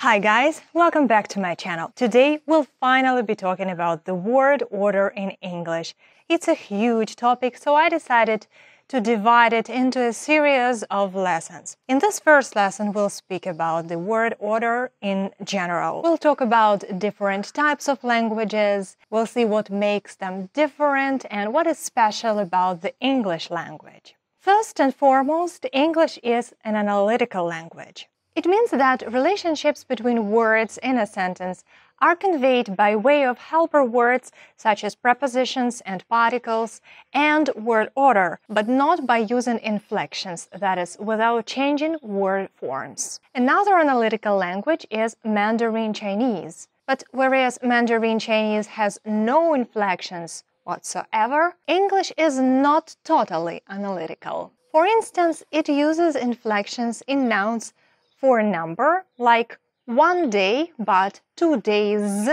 Hi guys, welcome back to my channel. Today we'll finally be talking about the word order in English. It's a huge topic, so I decided to divide it into a series of lessons. In this first lesson, we'll speak about the word order in general. We'll talk about different types of languages, we'll see what makes them different and what is special about the English language. First and foremost, English is an analytical language. It means that relationships between words in a sentence are conveyed by way of helper words such as prepositions and particles and word order, but not by using inflections, that is, without changing word forms. Another analytical language is Mandarin Chinese. But whereas Mandarin Chinese has no inflections whatsoever, English is not totally analytical. For instance, it uses inflections in nouns for a number, like 1 day but 2 days,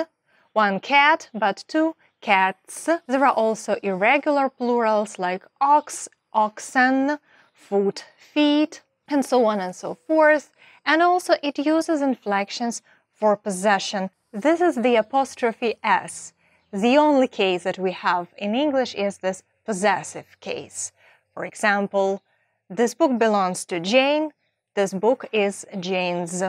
1 cat but 2 cats. There are also irregular plurals like ox, oxen, foot, feet, and so on and so forth. And also it uses inflections for possession. This is the apostrophe S. The only case that we have in English is this possessive case. For example, this book belongs to Jane. This book is Jane's.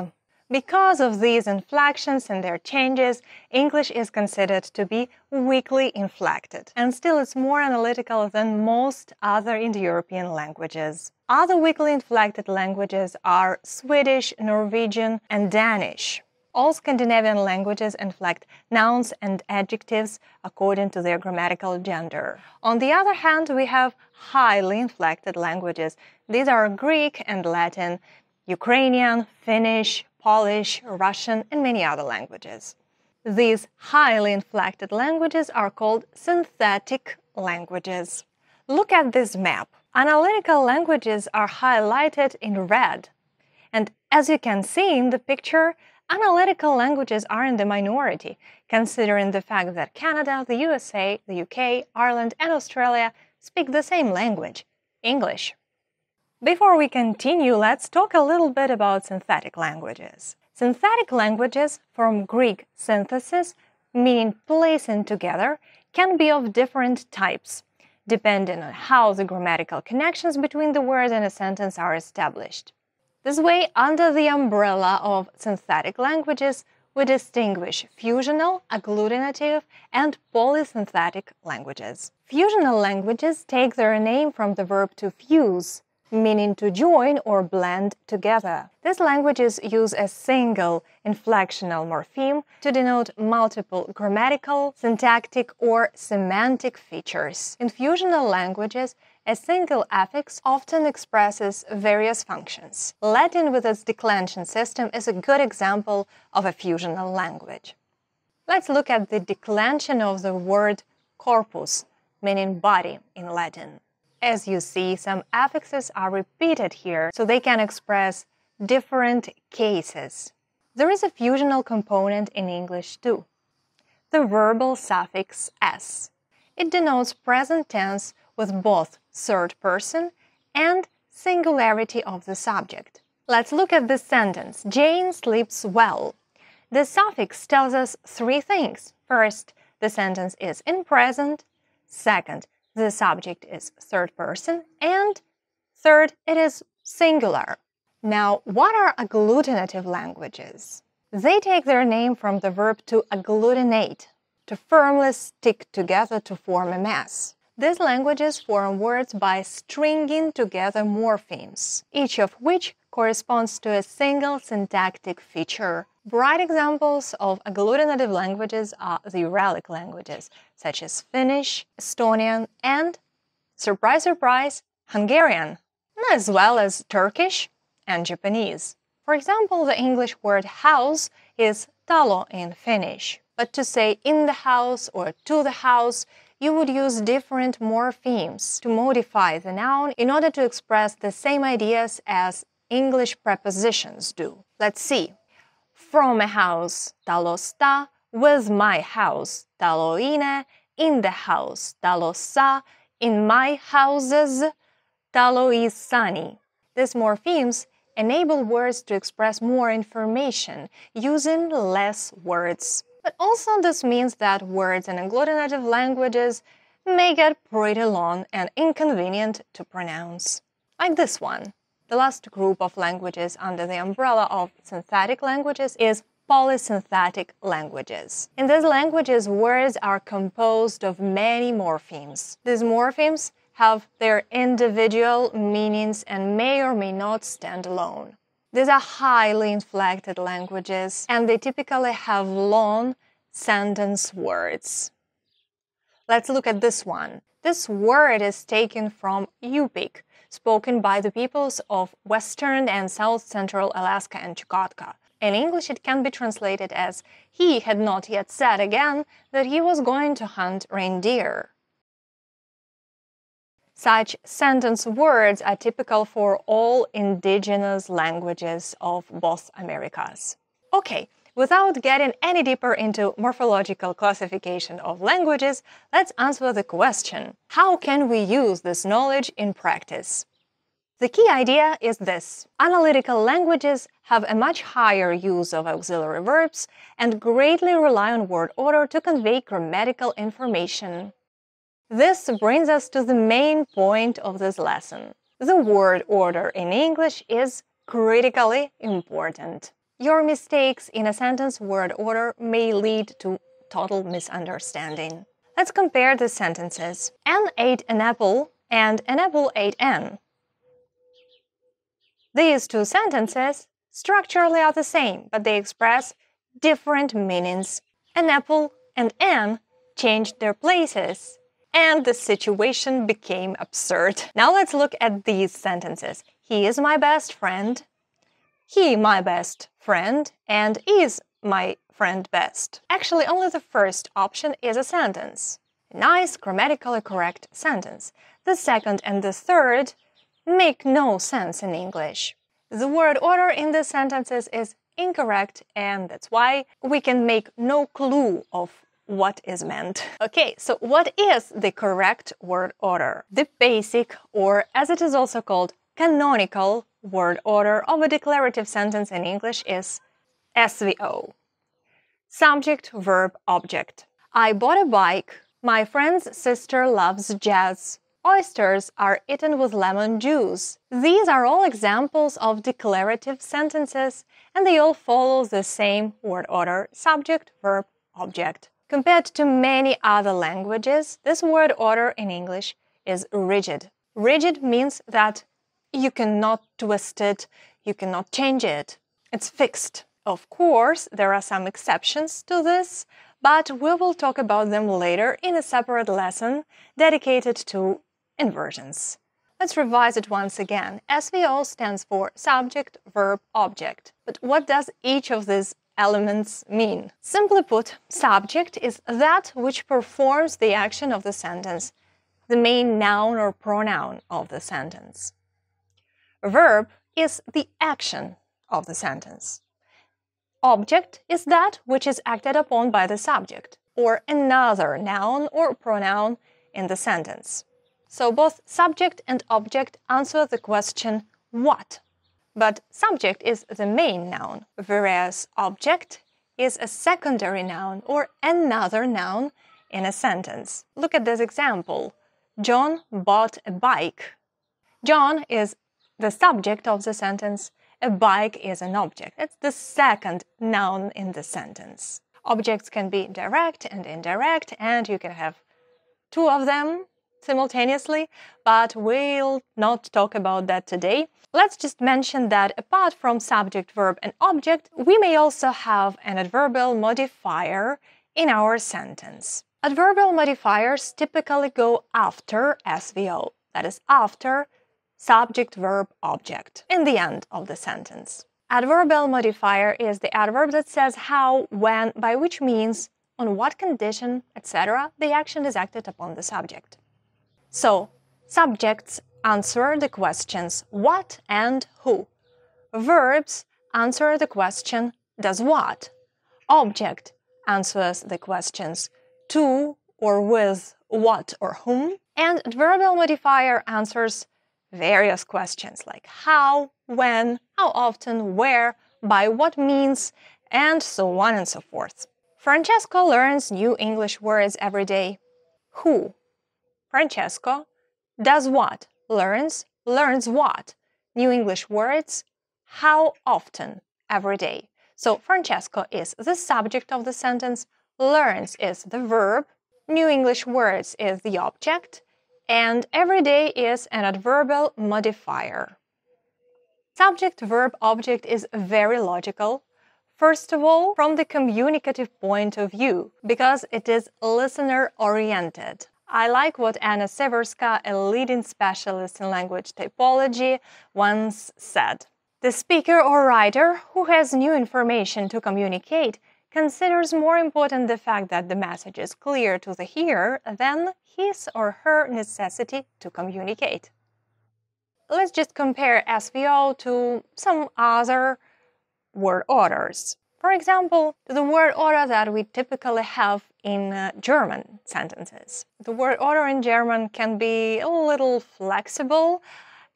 Because of these inflections and their changes, English is considered to be weakly inflected, and still it's more analytical than most other Indo-European languages. Other weakly inflected languages are Swedish, Norwegian, and Danish. All Scandinavian languages inflect nouns and adjectives according to their grammatical gender. On the other hand, we have highly inflected languages. These are Greek and Latin, Ukrainian, Finnish, Polish, Russian, and many other languages. These highly inflected languages are called synthetic languages. Look at this map. Analytical languages are highlighted in red. And as you can see in the picture, analytical languages are in the minority, considering the fact that Canada, the USA, the UK, Ireland, and Australia speak the same language, English. Before we continue, let's talk a little bit about synthetic languages. Synthetic languages, from Greek synthesis, meaning placing together, can be of different types, depending on how the grammatical connections between the words in a sentence are established. This way, under the umbrella of synthetic languages, we distinguish fusional, agglutinative, and polysynthetic languages. Fusional languages take their name from the verb to fuse, meaning to join or blend together. These languages use a single inflectional morpheme to denote multiple grammatical, syntactic, or semantic features. In fusional languages, a single affix often expresses various functions. Latin with its declension system is a good example of a fusional language. Let's look at the declension of the word corpus, meaning body in Latin. As you see, some affixes are repeated here, so they can express different cases. There is a fusional component in English too, the verbal suffix s. It denotes present tense with both third person and singularity of the subject. Let's look at this sentence. Jane sleeps well. The suffix tells us three things. First, the sentence is in present. Second, the subject is third person. And third, it is singular. Now, what are agglutinative languages? They take their name from the verb to agglutinate, to firmly stick together to form a mass. These languages form words by stringing together morphemes, each of which corresponds to a single syntactic feature. Bright examples of agglutinative languages are the Uralic languages, such as Finnish, Estonian, and, surprise, surprise, Hungarian, as well as Turkish and Japanese. For example, the English word house is talo in Finnish. But to say in the house or to the house, you would use different morphemes to modify the noun in order to express the same ideas as English prepositions do. Let's see. From a house, talo sta, with my house, talo in the house, talo sa, in my houses, talo is sunny. These morphemes enable words to express more information using less words. But also this means that words in agglutinative languages may get pretty long and inconvenient to pronounce. Like this one. The last group of languages under the umbrella of synthetic languages is polysynthetic languages. In these languages, words are composed of many morphemes. These morphemes have their individual meanings and may or may not stand alone. These are highly inflected languages, and they typically have long sentence words. Let's look at this one. This word is taken from Yupik, spoken by the peoples of Western and South Central Alaska and Chukotka. In English, it can be translated as, "He had not yet said again that he was going to hunt reindeer." Such sentence words are typical for all indigenous languages of both Americas. Okay, without getting any deeper into morphological classification of languages, let's answer the question, how can we use this knowledge in practice? The key idea is this. Analytical languages have a much higher use of auxiliary verbs and greatly rely on word order to convey grammatical information. This brings us to the main point of this lesson. The word order in English is critically important. Your mistakes in a sentence word order may lead to total misunderstanding. Let's compare the sentences. Anne ate an apple and an apple ate Anne. These two sentences structurally are the same, but they express different meanings. An apple and Anne changed their places, and the situation became absurd. Now let's look at these sentences. He is my best friend, he my best friend, and is my friend best. Actually, only the first option is a sentence. A nice, grammatically correct sentence. The second and the third make no sense in English. The word order in these sentences is incorrect, and that's why we can make no clue of what is meant. Okay, so what is the correct word order? The basic, or as it is also called, canonical word order of a declarative sentence in English is SVO. Subject, verb, object. I bought a bike. My friend's sister loves jazz. Oysters are eaten with lemon juice. These are all examples of declarative sentences, and they all follow the same word order: subject, verb, object. Compared to many other languages, this word order in English is rigid. Rigid means that you cannot twist it, you cannot change it. It's fixed. Of course, there are some exceptions to this, but we will talk about them later in a separate lesson dedicated to inversions. Let's revise it once again. SVO stands for subject, verb, object. But what does each of these elements mean? Simply put, subject is that which performs the action of the sentence, the main noun or pronoun of the sentence. Verb is the action of the sentence. Object is that which is acted upon by the subject, or another noun or pronoun in the sentence. So both subject and object answer the question, what? But subject is the main noun, whereas object is a secondary noun or another noun in a sentence. Look at this example. John bought a bike. John is the subject of the sentence. A bike is an object. It's the second noun in the sentence. Objects can be direct and indirect, and you can have two of them simultaneously, but we'll not talk about that today. Let's just mention that apart from subject, verb, and object, we may also have an adverbial modifier in our sentence. Adverbial modifiers typically go after SVO, that is, after subject, verb, object, in the end of the sentence. Adverbial modifier is the adverb that says how, when, by which means, on what condition, etc., the action is acted upon the subject. So, subjects answer the questions what and who. Verbs answer the question does what. Object answers the questions to or with what or whom. And adverbial modifier answers various questions like how, when, how often, where, by what means, and so on and so forth. Francesco learns new English words every day. Who? Francesco does what? Learns what? New English words. How often? Every day. So Francesco is the subject of the sentence, learns is the verb, new English words is the object, and every day is an adverbial modifier. Subject-verb-object is very logical. First of all, from the communicative point of view, because it is listener-oriented. I like what Anna Severska, a leading specialist in language typology, once said. The speaker or writer who has new information to communicate considers more important the fact that the message is clear to the hearer than his or her necessity to communicate. Let's just compare SVO to some other word orders. For example, the word order that we typically have in German sentences. The word order in German can be a little flexible,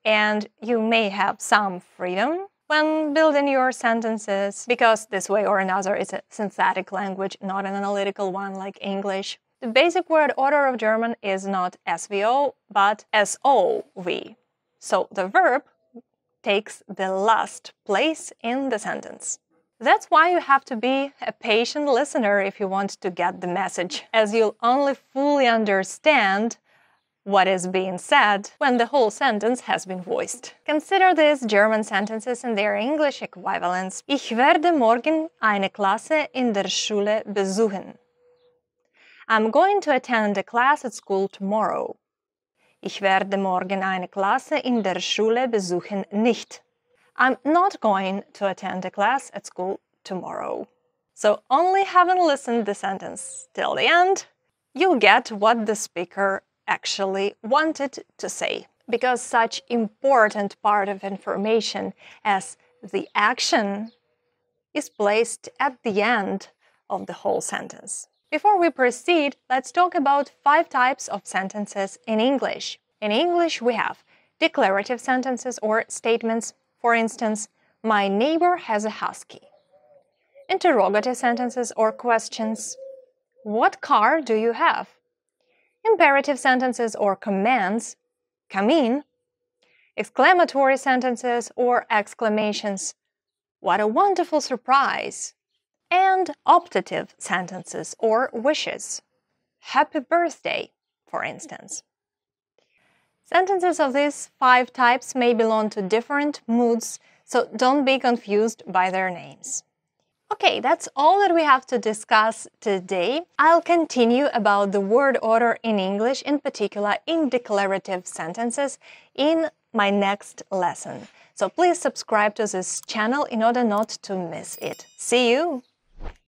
and you may have some freedom when building your sentences, because this way or another is a synthetic language, not an analytical one like English. The basic word order of German is not SVO, but SOV. So the verb takes the last place in the sentence. That's why you have to be a patient listener if you want to get the message, as you'll only fully understand what is being said when the whole sentence has been voiced. Consider these German sentences and their English equivalents. Ich werde morgen eine Klasse in der Schule besuchen. I'm going to attend a class at school tomorrow. Ich werde morgen eine Klasse in der Schule besuchen nicht. I'm not going to attend a class at school tomorrow. So only having listened the sentence till the end, you'll get what the speaker actually wanted to say. Because such important part of information as the action is placed at the end of the whole sentence. Before we proceed, let's talk about 5 types of sentences in English. In English, we have declarative sentences or statements. For instance, my neighbor has a husky. Interrogative sentences or questions. What car do you have? Imperative sentences or commands. Come in. Exclamatory sentences or exclamations. What a wonderful surprise! And optative sentences or wishes. Happy birthday, for instance. Sentences of these 5 types may belong to different moods, so don't be confused by their names. Okay, that's all that we have to discuss today. I'll continue about the word order in English, in particular in declarative sentences, in my next lesson. So please subscribe to this channel in order not to miss it. See you!